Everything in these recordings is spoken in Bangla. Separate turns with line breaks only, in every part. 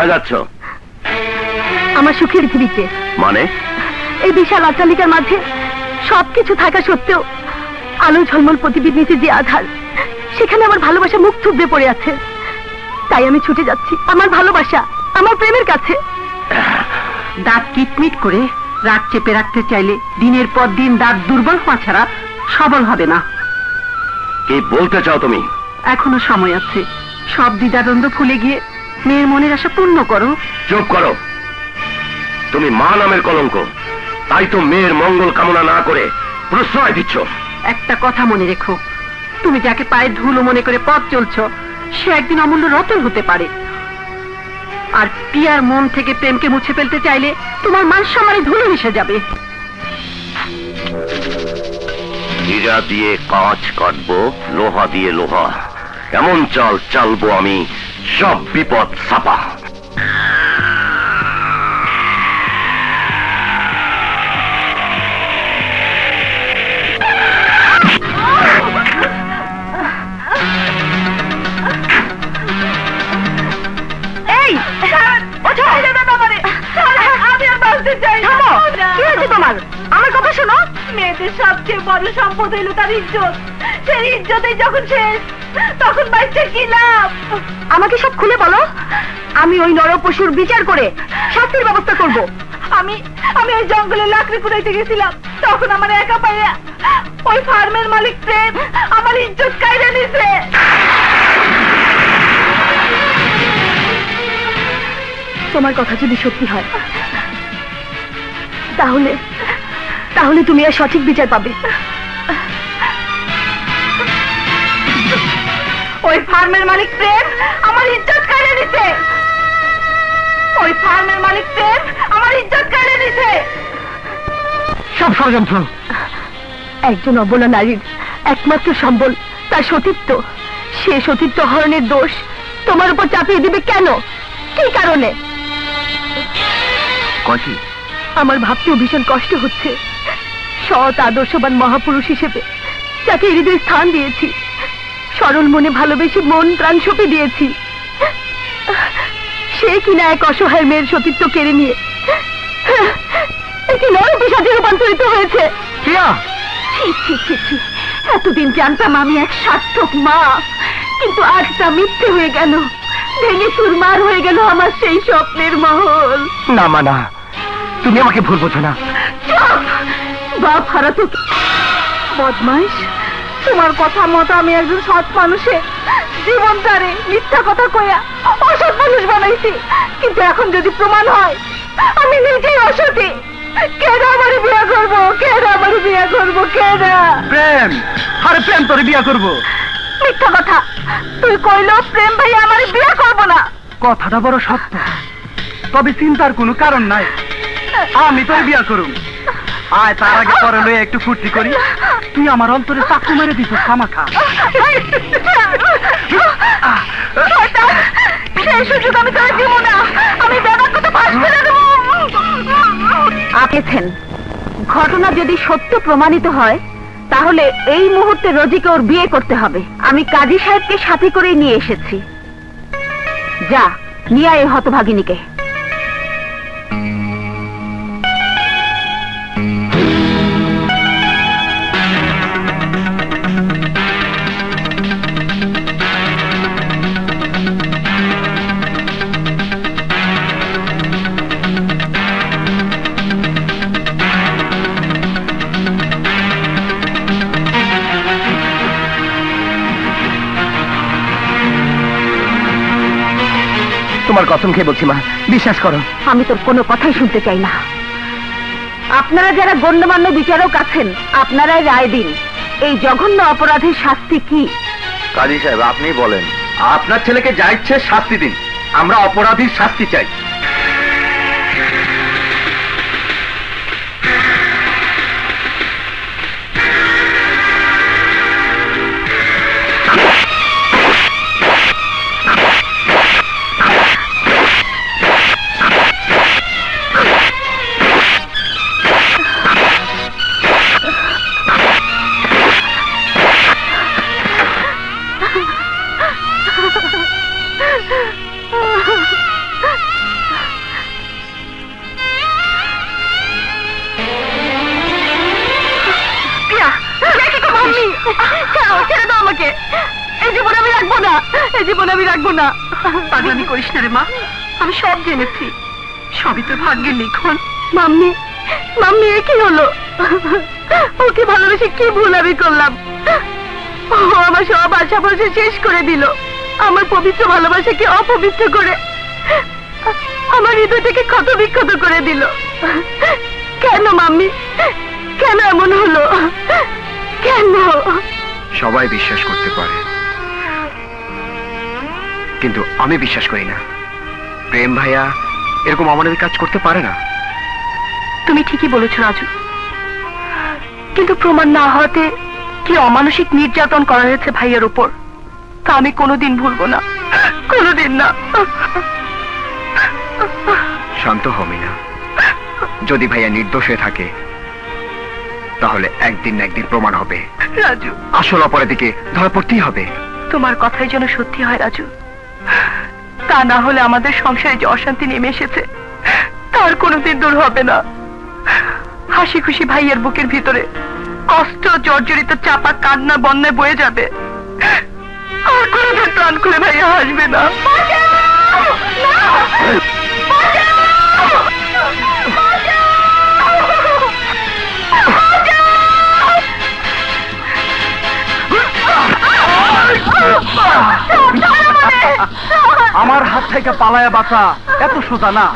কোথায় যাচ্ছ?
আমার সুখের পৃথিবীতে।
মানে?
এই বিশাল অট্টালিকার মাঝে সবকিছু থাকা সত্ত্বেও আলো ঝলমল প্রতিবির নিচে যে আধার, সেখানে আমার ভালোবাসা মুখ থুবড়ে পড়ে আছে। তাই আমি ছুটে যাচ্ছি আমার ভালোবাসা, আমার প্রেমের কাছে।
দাঁত কিটমিট করে রাত চেপে রাখতে চাইলে দিনের পর দিন দাঁত দুর্বল হওয়া ছাড়া সবল হবে না।
কি বলতে চাও তুমি?
এখনো সময় আছে, সব দ্বিধাদ্বন্দ্ব ভুলে গিয়ে মেয়ের মনের আশা পূর্ণ করো।
চুপ করো, তুমি মা নামের কলঙ্ক, তাই তো মেয়ের মঙ্গল কামনা না করে প্রশ্রয় দিচ্ছ।
একটা কথা মনে রেখো, তুমি যাকে পায়ে ধুলো মনে করে পথ চলছ, সে একদিন অমূল্য রতন হতে পারে। আর পিয়ার মন থেকে প্রেমকে মুছে ফেলতে চাইলে তোমার মান সম্মানে ধুলো মিশে যাবে।
হীরা দিয়ে কাঁচ কাটবো, লোহা দিয়ে লোহা, এমন চাল চালবো আমি, সব বিপদ ছাপা।
তোমার আমার কথা শোনো।
মেয়েদের সবচেয়ে বড় সম্পদ হইল তার ইজ্জত। সেই ইজ্জতে যখন শেষ, তখন বাচ্চা কি লাভ?
আমাকে সব খুলে বলো। আমি ওই নরপশুর বিচার করে শাস্তির ব্যবস্থা করব।
আমি ওই জঙ্গলে লাকড়ি কুড়াইতে গেছিলাম, তখন আমার একা পাইয়া ওই ফার্মের মালিক প্রেম আমার ইজ্জত কাইরা নিছে।
তোমার কথা যদি সত্যি হয়, তাহলে তাহলে তুমি আর সঠিক বিচার পাবে।
ওই ফার্মের মালিক প্রেম আমার ইজ্জত কাইরা নিছে। ওই ফার্মের মালিক প্রেম আমার ইজ্জত কাইরা নিছে।
সব ষড়যন্ত্র।
একজন অবলা নারীর একমাত্র সম্বল তার সতীত্ব। সে সতীত্ব হরণের দোষ তোমার উপর চাপিয়ে দিবে কেন? কি কারণে? আমার ভাবতেও ভীষণ কষ্ট হচ্ছে। সৎ আদর্শবান মহাপুরুষ হিসেবে যাকে হৃদয় স্থান দিয়েছি, সরল মনে ভালোবেসে মন প্রাণ সঁপে দিয়েছি, সে কিনা এক অসহায় মেয়ের সতীত্ব কেড়ে নিয়ে একটি নরপিশাচে রূপান্তরিত হয়েছে। এতদিন জানতাম আমি এক সার্থক মা, কিন্তু আজ তা মিথ্যে হয়ে গেল। ভেঙে চুরমার হয়ে গেল আমার সেই স্বপ্নের মহল।
না মা না, তুমি আমাকে ভুল বোঝো না।
বাপ হারাতো বদমাইশ।
তোমার কথা মতো আমি একজন সৎ মানুষের জীবন তারে মিথ্যা কথা কইয়া অসৎ মানুষ বানাইছি, কিন্তু এখন যদি প্রমাণ হয় আমি নিজেই অসতী, কেডা আমারে বিয়া করবো? কেডা আমারে বিয়া করবো? কেডা?
প্রেম, আরে প্রেম তোরে বিয়া করবো।
মিথ্যা কথা। তুই কইলো প্রেম ভাই আমারে বিয়া করবো না।
কথাটা বড় সত্য, তবে চিন্তার কোনো কারণ নাই। আমি তোর বিয়া করুম। আয় তার আগে পরে লয়ে একটু ফুর্তি করি। তুই আমার অন্তরে চাকু মেরে দিস খামাখা।
সেই সুযোগ আমি তোর দিব না। আমি ব্যাপার কথা ফাঁস করে দেবো।
আপেছেন ঘটনা যদি সত্য প্রমাণিত হয়, তাহলে এই মুহূর্তে রোজিকে ওর বিয়ে করতে হবে। আমি কাজী সাহেবকে সাথে করে নিয়ে এসেছি। যা নিয়ে আয় হতভাগিনীকে।
তোমার কসম খেয়ে বলছি মা, বিশ্বাস করো।
আমি তোর কোনো কথাই শুনতে চাই না। আপনারা যারা গণ্যমান্য বিচারক আছেন, আপনারাই রায় দিন এই জঘন্য অপরাধের শাস্তি কি।
কাজী সাহেব আপনি বলেন। আপনার ছেলেকে যা ইচ্ছে শাস্তি দিন, আমরা অপরাধীর শাস্তি চাই।
করেছিস?
ছেড়ে দাও আমাকে, এই জীবন আমি রাখবো না, এই জীবন আমি রাখবো না।
পাগলামি করিস না রে মা, আমি সব জেনেছি, সবই তোর ভাগ্যের লিখন।
মাম্মি, মাম্মি এ কি হলো? ওকে ভালোবেসে কি ভুল আমি করলাম? ও আমার সব আশা ভরসা শেষ করে দিল, আমার পবিত্র ভালোবাসাকে অপবিত্র করে আমার হৃদয়টাকে ক্ষত বিক্ষত করে দিল। কেন মাম্মি, কেন এমন হলো? কেন?
সবাই বিশ্বাস করতে পারে, কিন্তু আমি বিশ্বাস করি না। প্রেম ভাইয়া এরকম আমাদের কাজ করতে পারে না।
তুমি ঠিকই বলেছ রাজু, কিন্তু প্রমাণ না হওয়াতে কি অমানসিক নির্যাতন করা হয়েছে ভাইয়ের উপর, তা আমি কোনোদিন ভুলবো না, কোনোদিন না।
শান্ত হবি না। যদি ভাইয়া নির্দোষ হয়ে থাকে তাহলে একদিন না একদিন প্রমাণ হবে।
রাজু,
আসল অপরাধীকে ধরা পড়তেই হবে।
তোমার কথাই যেন সত্যি হয় রাজু, তা না হলে আমাদের সংসারে যে অশান্তি নেমে এসেছে তার কোনোদিন দূর হবে না। হাসি খুশি ভাইয়ের বুকের ভিতরে কষ্ট জর্জরিত চাপা কান্না বন্যায় বয়ে যাবে, আর কোনোদিন প্রাণ খুলে ভাইয়া হাসবে না।
আমার হাত থেকে পালায়া বাঁচা এত সোজা না।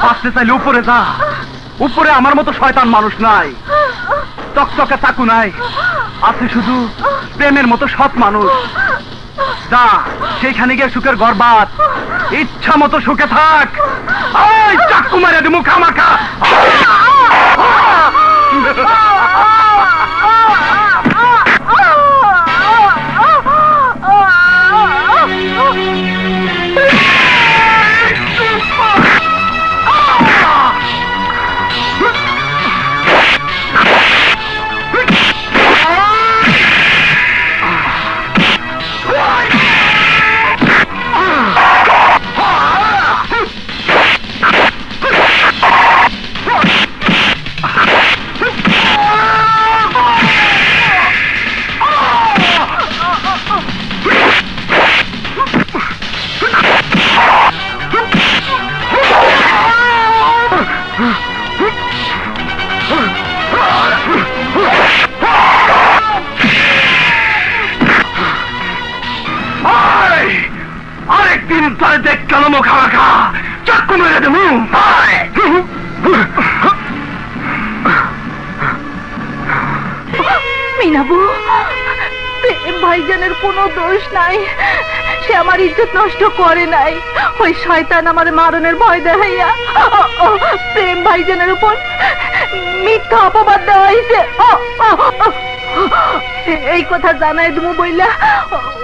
বাঁচতে চাইলে উপরে যা, উপরে আমার মতো শয়তান মানুষ নাই, চকচকে চাকু নাই, আছে শুধু প্রেমের মতো সৎ মানুষ। যা সেইখানে গিয়ে সুখের ঘর বাঁধ, ইচ্ছা মতো সুখে থাক। ওই চাকু মারে দিমু খামাখা। আরেকদিন তার দেখ কেন খামাখা চাকু মেরে দেবো।
মিনাবু, প্রেম ভাইজানের কোনো দোষ নাই, সে আমার ইজ্জত নষ্ট করে নাই। ওই শয়তান আমার মারণের ভয় দেখাইয়া প্রেম ভাইজানের উপর মিথ্যা অপবাদ দেওয়া হয়েছে। এই কথা জানাই তুমি বইলা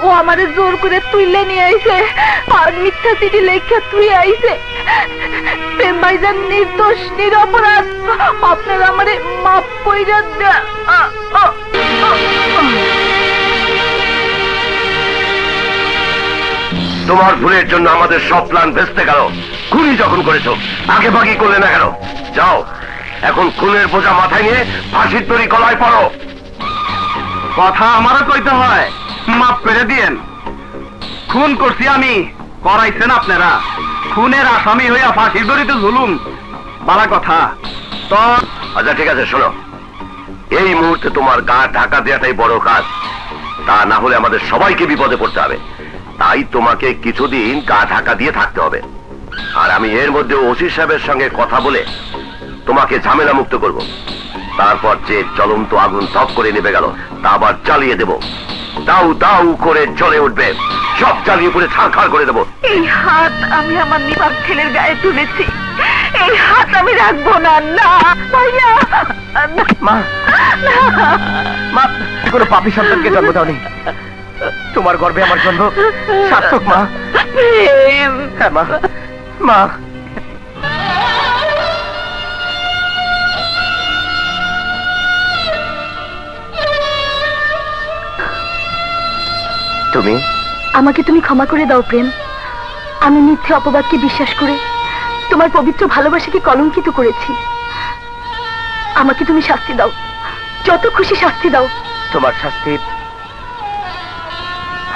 ও আমারে জোর করে তুইলে নিয়ে আইছে, আর মিথ্যা চিঠি লেখা তুই আইছে। প্রেম ভাইজান নির্দোষ নিরপরাধ, আপনারা আমারে মাফ কইরা দেন।
তোমার ভুলের জন্য আমাদের সব প্ল্যান ভেস্তে গেল। খুনি যখন করেছো আগে বাকি করলে না কেন? যাও এখন খুনের বোঝা মাথায় নিয়ে ফাঁসির তৈরি গলায় পড়ো।
কথা আমারও কইতে হয়, মাফ করে দিয়েন। খুন করছি আমি, করাইছেন আপনারা। খুনের আসামি হইয়া ফাঁসির দড়িতে ঝুলুম, বালা কথা তো।
আচ্ছা ঠিক আছে, শোনো, এই মুহূর্তে তোমার গা ঢাকা দেওয়াটাই বড় কাজ, তা না হলে আমাদের সবাইকে বিপদে পড়তে হবে। তাই তোমাকে কিছুদিন গা ঢাকা দিয়ে থাকতে হবে, আর আমি এর মধ্যে ওসি সাহেবের সঙ্গে কথা বলে তোমাকে ঝামেলা মুক্ত করব। তারপর যে জ্বলন্ত আগুন তপ করে নেমে গেল তা আবার জ্বালিয়ে দেব, দাউ দাউ করে জ্বলে উঠবে, সব জ্বালিয়ে পুড়ে ছারখার করে দেবো।
এই হাত আমি আমার নিপাত ছেলের গায়ে তুলেছি, এই হাত আমি রাখবো না। না ভাইয়া,
মা, মা কোনো পাপী সন্তানকে জন্ম দাওনি, তোমার গর্ভে আমার জন্য সার্থক মা।
প্রেম,
হ্যাঁ মা, মা। তুমি
আমাকে তুমি ক্ষমা করে দাও প্রেম। আমি মিথ্যে অপবাদকে বিশ্বাস করে তোমার পবিত্র ভালোবাসাকে কলঙ্কিত করেছি। আমাকে তুমি শাস্তি দাও, যত খুশি শাস্তি দাও,
তোমার শাস্তি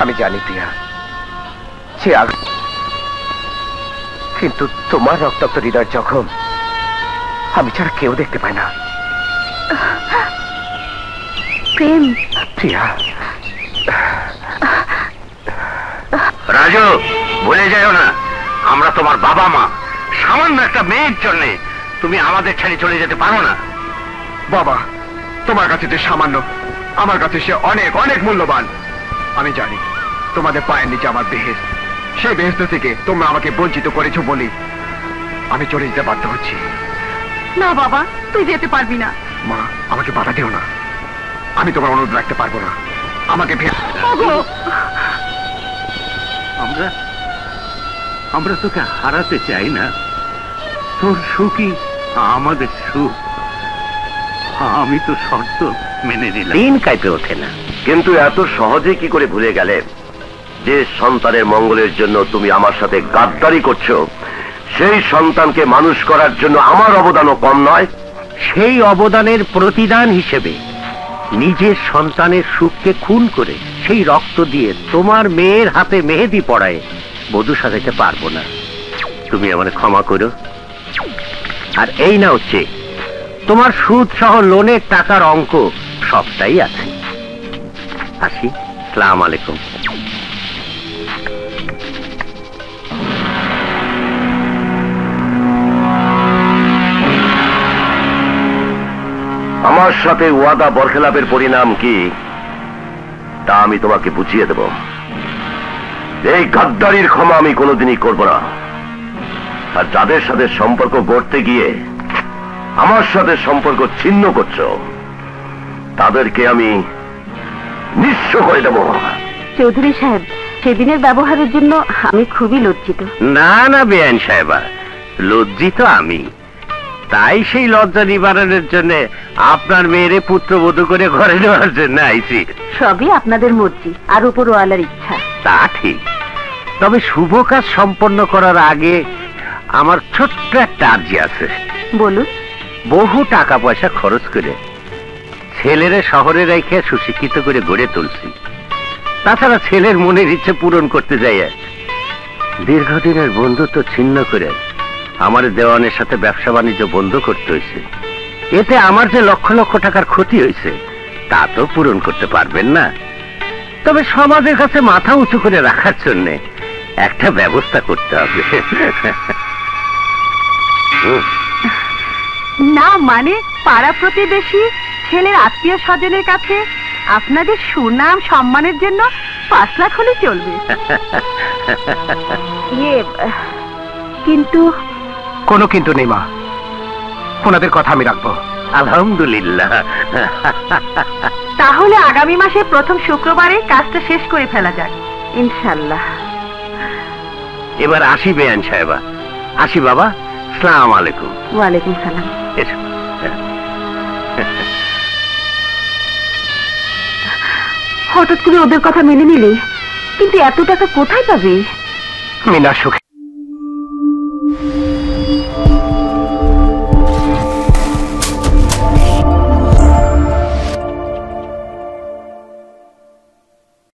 আমি জানি প্রিয়া, সে কিন্তু তোমার রক্তাক্ত হৃদয় জখম আমি ছাড়া কেউ দেখতে পায় না।
প্রেম,
প্রিয়া।
রাজু, ভুলে যাও না আমরা তোমার বাবা মা। সামান্য একটা মেয়ের জন্য তুমি আমাদের ছেড়ে চলে যেতে পারো না।
বাবা, তোমার কাছে যে সামান্য, আমার কাছে সে অনেক অনেক মূল্যবান। আমি জানি তোমাদের পায়ের নিচে আমার বেহেশত, সেই বেহেশত থেকে তোমরা আমাকে বঞ্চিত করেছো বলে আমি চলে যেতে বাধ্য হচ্ছি।
না বাবা, তুই যেতে পারবি না।
মা, আমাকে বাধা দিও না, আমি তোমার অনুরোধ রাখতে পারবো না। আমাকে
আমরা তোকে হারাতে চাই না। তোর সুখই আমাদের সুখ। আমি তো শর্ত মেনে নিলাম। দিন কাইপে ওঠে না, কিন্তু এত সহজে কি করে ভুলে গেলে যে সন্তানের মঙ্গলের জন্য তুমি আমার সাথে গাদ্দারি করছো, সেই সন্তানকে মানুষ করার জন্য আমার অবদানও কম নয়। সেই অবদানের প্রতিদান হিসেবে নিজের সন্তানের সুখকে খুন করে সেই রক্ত দিয়ে তোমার মেয়ের হাতে মেহেদি পড়ায় বধূ সাজাতে পারবো না। তুমি আমাকে ক্ষমা করো। আর এই না হচ্ছে তোমার সুদ সহ লোনের টাকার অঙ্ক সবটাই আছে। আসি, আসসালামু আলাইকুম। আমার সাথে ওয়াদা বরখেলাপের পরিণাম কি তা আমি তোমাকে বুঝিয়ে দেব। এই গাদ্দারির ক্ষমা আমি কোনোদিনই করব না। আর যাদের সাথে সম্পর্ক গড়তে গিয়ে আমার সাথে সম্পর্ক ছিন্ন করছো, তাদেরকে আমি নিঃস্ব করে দেব।
চৌধুরী সাহেব, সেদিনের ব্যবহারের জন্য আমি খুবই লজ্জিত।
না না বেআইন সাহেবা, লজ্জিত আমি। তাই সেই লজ্জা নিবারণের জন্য আপনার মেয়েরে পুত্রবধূ করে ঘরে নেওয়ার জন্য আইছি।
সবই আপনাদের মর্জি আর উপরওয়ালার ইচ্ছা।
তা ঠিক, তবে শুভ কাজ সম্পন্ন করার আগে আমার ছোট্ট একটা আর্জি আছে।
বলুন।
বহু টাকা পয়সা খরচ করে ছেলেরে শহরে রেখে সুশিক্ষিত করে গড়ে তুলছি। তাছাড়া ছেলের মনের ইচ্ছে পূরণ করতে যাই দীর্ঘদিনের বন্ধুত্ব ছিন্ন করে আমার দেওয়ানের সাথে ব্যবসা বাণিজ্য বন্ধ করতে হয়েছে। এতে আমার যে লক্ষ লক্ষ টাকার ক্ষতি হয়েছে তা তো পূরণ করতে পারবেন না। তবে সমাজের কাছে মাথা উঁচু করে রাখার জন্য একটা ব্যবস্থা করতে হবে।
না মানে পাড়া প্রতিবেশী, ছেলের আত্মীয় স্বজনের কাছে আপনাদের সুনাম সম্মানের জন্য 5 লাখ হলে চলবে। কিন্তু
কোনো কিন্তু নেই মা, ওনাদের কথা আমি রাখবো।
আলহামদুলিল্লাহ।
তাহলে আগামী মাসে প্রথম শুক্রবারে কাজটা শেষ করে ফেলা যাক ইনশাল্লাহ।
এবার আসি বেআইন সাহেবা। আসি বাবা, আসসালামু আলাইকুম।
ওয়ালাইকুম সালাম।
এসো।
হঠাৎ করে ওদের কথা মেনে নিলে, কিন্তু এত টাকা কোথায় পাবে?
মিনা সুখে